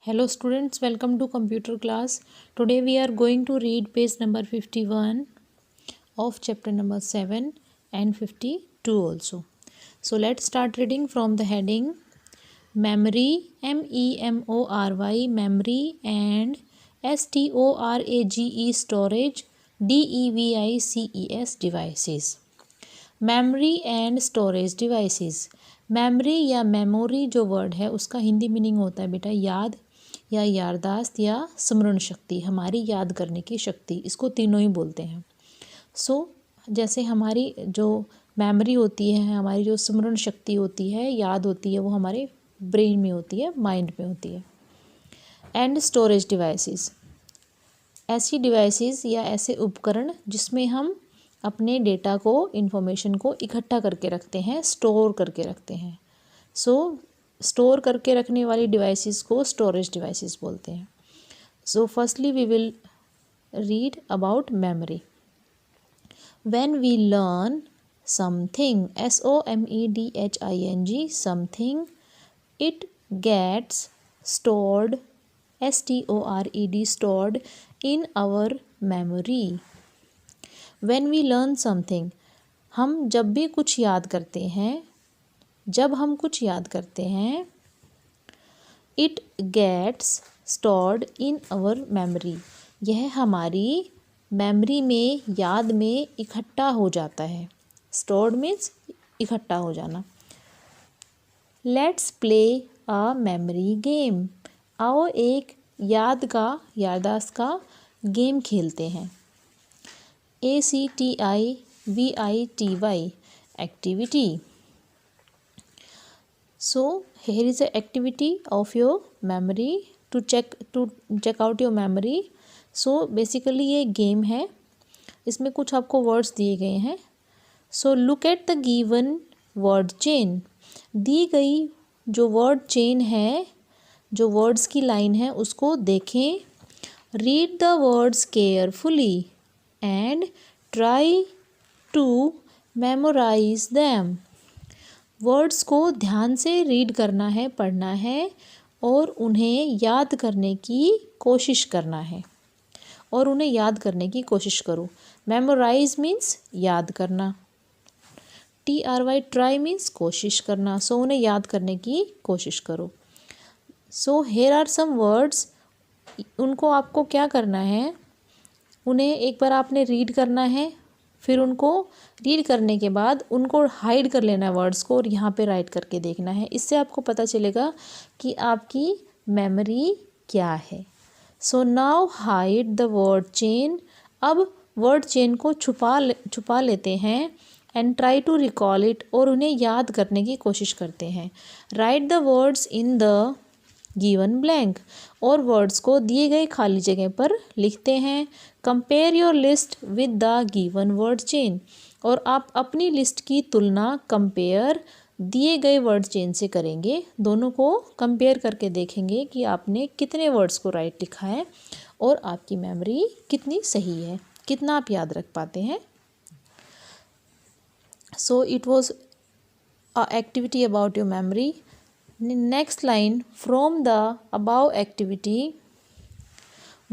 Hello students, welcome to computer class. Today we are going to read page number 51 of chapter number 7 and 52 also. So let's start reading from the heading memory, MEMORY, memory, and STORAGE, storage, DEVICES, devices. Memory and storage devices. Memory या memory जो word है उसका Hindi meaning होता है बेटा याद या याददाश्त या स्मरण शक्ति, हमारी याद करने की शक्ति, इसको तीनों ही बोलते हैं। जैसे हमारी जो मेमोरी होती है, हमारी जो स्मरण शक्ति होती है, याद होती है, वो हमारे ब्रेन में होती है, माइंड में होती है। एंड स्टोरेज डिवाइसेस, ऐसी डिवाइसेस या ऐसे उपकरण जिसमें हम अपने डेटा को, इन्फॉर्मेशन को इकट्ठा करके रखते हैं, स्टोर करके रखते हैं। स्टोर करके रखने वाली डिवाइसेस को स्टोरेज डिवाइसेस बोलते हैं। Firstly we will read about memory. When we learn something, SOMEDHING, something, it gets stored, STORED, stored in our memory. When we learn something, हम जब भी कुछ याद करते हैं, जब हम कुछ याद करते हैं, it gets stored in our memory, यह हमारी मेमोरी में, याद में इकट्ठा हो जाता है। stored means इकट्ठा हो जाना। Let's play a memory game, आओ एक याददाश्त का गेम खेलते हैं। ACTIVITY, activity. So here is an activity of your memory to check out your memory. So basically ये गेम है, इसमें कुछ आपको वर्ड्स दिए गए हैं। So look at the given word chain, दी गई जो वर्ड चेन है, जो वर्ड्स की लाइन है, उसको देखें। Read the words carefully and try to memorize them. Words को ध्यान से रीड करना है, पढ़ना है और उन्हें याद करने की कोशिश करना है, और उन्हें याद करने की कोशिश करो। मेमोराइज मीन्स याद करना, TRY ट्राई मीन्स कोशिश करना। उन्हें याद करने की कोशिश करो। हेयर आर सम वर्ड्स, उनको आपको क्या करना है, उन्हें एक बार आपने रीड करना है, फिर उनको रीड करने के बाद उनको हाइड कर लेना है वर्ड्स को, और यहाँ पे राइट करके देखना है। इससे आपको पता चलेगा कि आपकी मेमोरी क्या है। Now hide the word chain, अब वर्ड चेन को छुपा लेते हैं। And try to recall it, और उन्हें याद करने की कोशिश करते हैं। Write the words in the given blank, और वर्ड्स को दिए गए खाली जगह पर लिखते हैं। Compare your list with the given word chain, और आप अपनी लिस्ट की तुलना कंपेयर दिए गए वर्ड चेन से करेंगे। दोनों को कंपेयर करके देखेंगे कि आपने कितने वर्ड्स को राइट लिखा है और आपकी मेमोरी कितनी सही है, कितना आप याद रख पाते हैं। It was a activity about your memory. Next line, from the above activity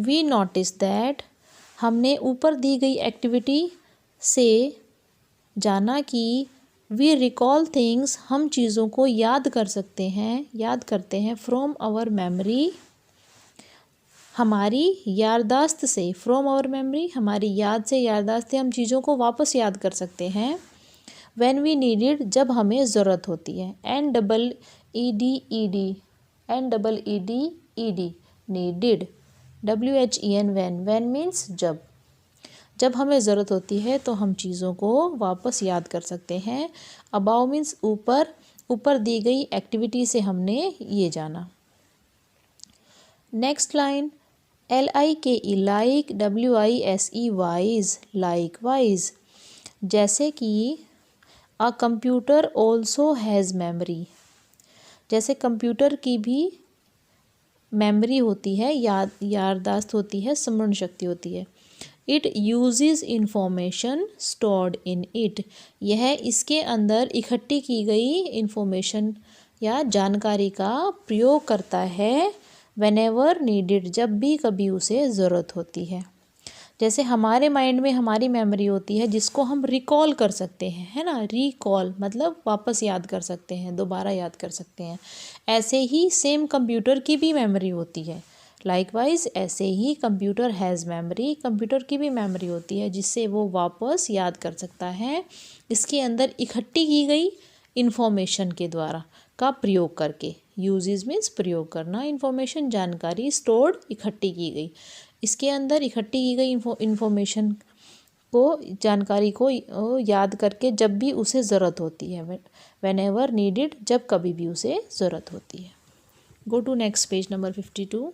we notice that, हमने ऊपर दी गई एक्टिविटी से जाना कि we recall things, हम चीज़ों को याद करते हैं from our memory, हमारी याददाश्त से, from our memory, हमारी याद से, याददाश्त से हम चीज़ों को वापस याद कर सकते हैं। when we need it, जब हमें ज़रूरत होती है। NEEDED, needed, WHEN, when means जब हमें ज़रूरत होती है तो हम चीज़ों को वापस याद कर सकते हैं। अबाउ मीन्स ऊपर दी गई एक्टिविटी से हमने ये जाना। Next line, LIKE, like, WISE, wise, likewise, जैसे कि अ कंप्यूटर ऑल्सो हैज़ मेमोरी, जैसे कंप्यूटर की भी मेमोरी होती है, याददाश्त होती है, स्मरण शक्ति होती है। It uses information stored in it, यह इसके अंदर इकट्ठी की गई इंफॉर्मेशन या जानकारी का प्रयोग करता है व्हेनेवर नीडेड, जब भी कभी उसे ज़रूरत होती है। जैसे हमारे माइंड में हमारी मेमोरी होती है जिसको हम रिकॉल कर सकते हैं, है ना, रिकॉल मतलब वापस याद कर सकते हैं, दोबारा याद कर सकते हैं। ऐसे ही सेम कंप्यूटर की भी मेमोरी होती है। लाइकवाइज ऐसे ही कंप्यूटर हैज़ मेमोरी, कंप्यूटर की भी मेमोरी होती है जिससे वो वापस याद कर सकता है इसके अंदर इकट्ठी की गई इंफॉर्मेशन के द्वारा का प्रयोग करके। यूजेस मीन्स प्रयोग करना, इंफॉर्मेशन जानकारी, स्टोर्ड इकट्ठी की गई, इसके अंदर इकट्ठी की गई इंफॉर्मेशन को, जानकारी को याद करके जब भी उसे ज़रूरत होती है, व्हेनेवर नीडेड, जब कभी भी उसे ज़रूरत होती है। Go to next page number 52।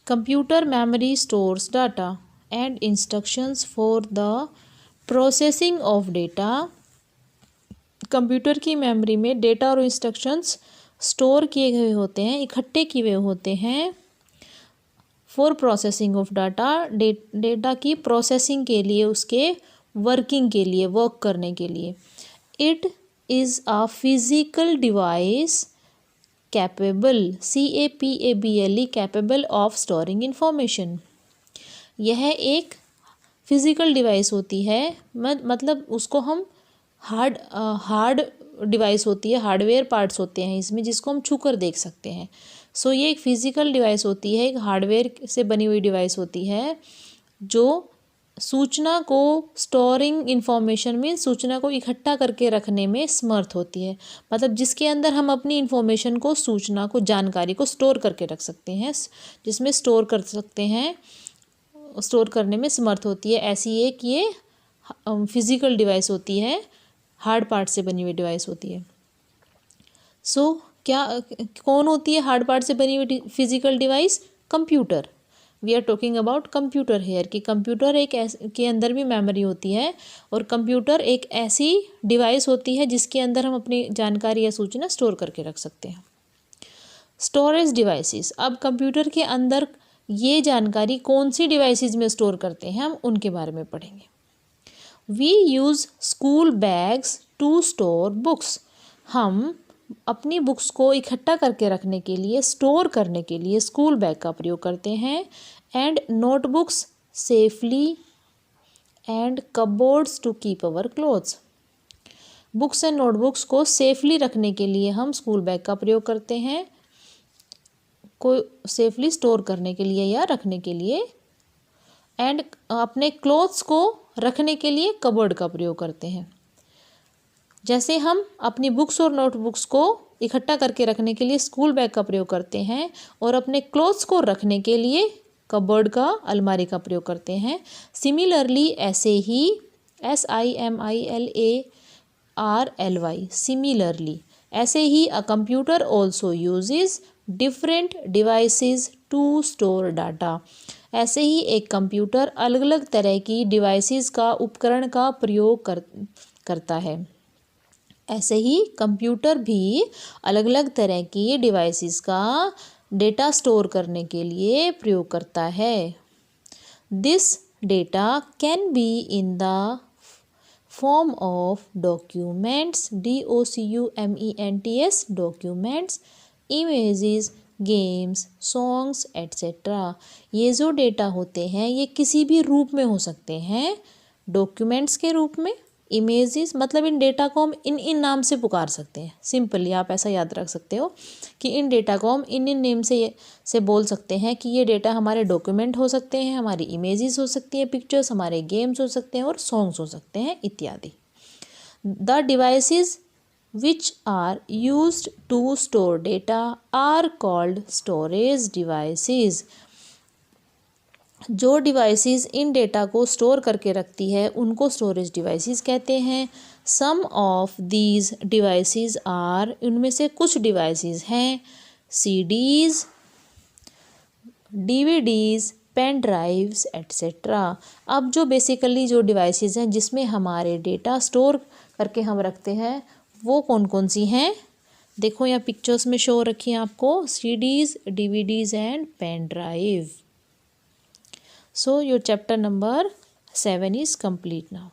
Computer memory stores data and instructions for the processing of data. Computer की मेमोरी में डेटा और इंस्ट्रक्शंस स्टोर किए हुए होते हैं, इकट्ठे किए हुए होते हैं for processing of data, data की प्रोसेसिंग के लिए, उसके वर्किंग के लिए, वर्क करने के लिए। It is a physical device capable, CAPABLE, capable of storing information. यह एक फिजिकल डिवाइस होती है, मतलब उसको हम हार्ड डिवाइस होती है, हार्डवेयर पार्ट्स होते हैं इसमें जिसको हम छू कर देख सकते हैं। सो ये एक फिजिकल डिवाइस होती है, एक हार्डवेयर से बनी हुई डिवाइस होती है जो सूचना को, स्टोरिंग इंफॉर्मेशन में, सूचना को इकट्ठा करके रखने में समर्थ होती है। मतलब जिसके अंदर हम अपनी इंफॉर्मेशन को, सूचना को, जानकारी को स्टोर करके रख सकते हैं, जिसमें स्टोर कर सकते हैं, स्टोर करने में समर्थ होती है। ऐसी एक ये फिजिकल डिवाइस होती है, हार्ड पार्ट से बनी हुई डिवाइस होती है। सो क्या, कौन होती है हार्ड पार्ट से बनी हुई physical device? Computer. We are talking about computer here, कि कंप्यूटर एक के अंदर भी मेमोरी होती है और कंप्यूटर एक ऐसी डिवाइस होती है जिसके अंदर हम अपनी जानकारी या सूचना स्टोर करके रख सकते हैं। स्टोरेज डिवाइसेस, अब कंप्यूटर के अंदर ये जानकारी कौन सी डिवाइसेस में स्टोर करते हैं हम उनके बारे में पढ़ेंगे। We use school bags to store books, हम अपनी बुक्स को इकट्ठा करके रखने के लिए, स्टोर करने के लिए स्कूल बैग का प्रयोग करते हैं। And notebooks safely and cupboards to keep our clothes, books and notebooks को सेफली रखने के लिए हम स्कूल बैग का प्रयोग करते हैं, को सेफली स्टोर करने के लिए या रखने के लिए। एंड अपने क्लोथ्स को रखने के लिए कबर्ड का प्रयोग करते हैं। जैसे हम अपनी बुक्स और नोटबुक्स को इकट्ठा करके रखने के लिए स्कूल बैग का प्रयोग करते हैं और अपने क्लोथ्स को रखने के लिए कबर्ड का, अलमारी का प्रयोग करते हैं। सिमिलरली, ऐसे ही, SIMILARLY, सिमिलरली, ऐसे ही a computer also uses different devices to store data, ऐसे ही एक कंप्यूटर अलग अलग तरह की डिवाइसेस का, उपकरण का प्रयोग करता है। ऐसे ही कंप्यूटर भी अलग अलग तरह की डिवाइसेस का डेटा स्टोर करने के लिए प्रयोग करता है। This data can be in the form of documents, DOCUMENTS, documents, images, games, songs etcetera. ये जो डेटा होते हैं ये किसी भी रूप में हो सकते हैं, डॉक्यूमेंट्स के रूप में, इमेजेस, मतलब इन डेटा को हम इन नाम से पुकार सकते हैं। सिंपली आप ऐसा याद रख सकते हो कि इन डेटा को हम इन नेम से बोल सकते हैं कि ये डेटा हमारे डॉक्यूमेंट हो सकते हैं, हमारी इमेजेस हो सकती हैं, पिक्चर्स, हमारे गेम्स हो सकते हैं और सॉन्ग्स हो सकते हैं इत्यादि। The devices which are used to store data are called storage devices। जो डिवाइसेस इन डेटा को स्टोर करके रखती है उनको स्टोरेज डिवाइसेस कहते हैं। Some of these devices are, उनमें से कुछ डिवाइसेस हैं CDs, DVDs, pen drives etcetera. अब जो बेसिकली जो डिवाइसेस हैं जिसमें हमारे डेटा स्टोर करके हम रखते हैं वो कौन कौन सी हैं? देखो यहाँ पिक्चर्स में शो रखी है आपको, CDs, DVDs and pen drive. So your chapter number 7 is complete now.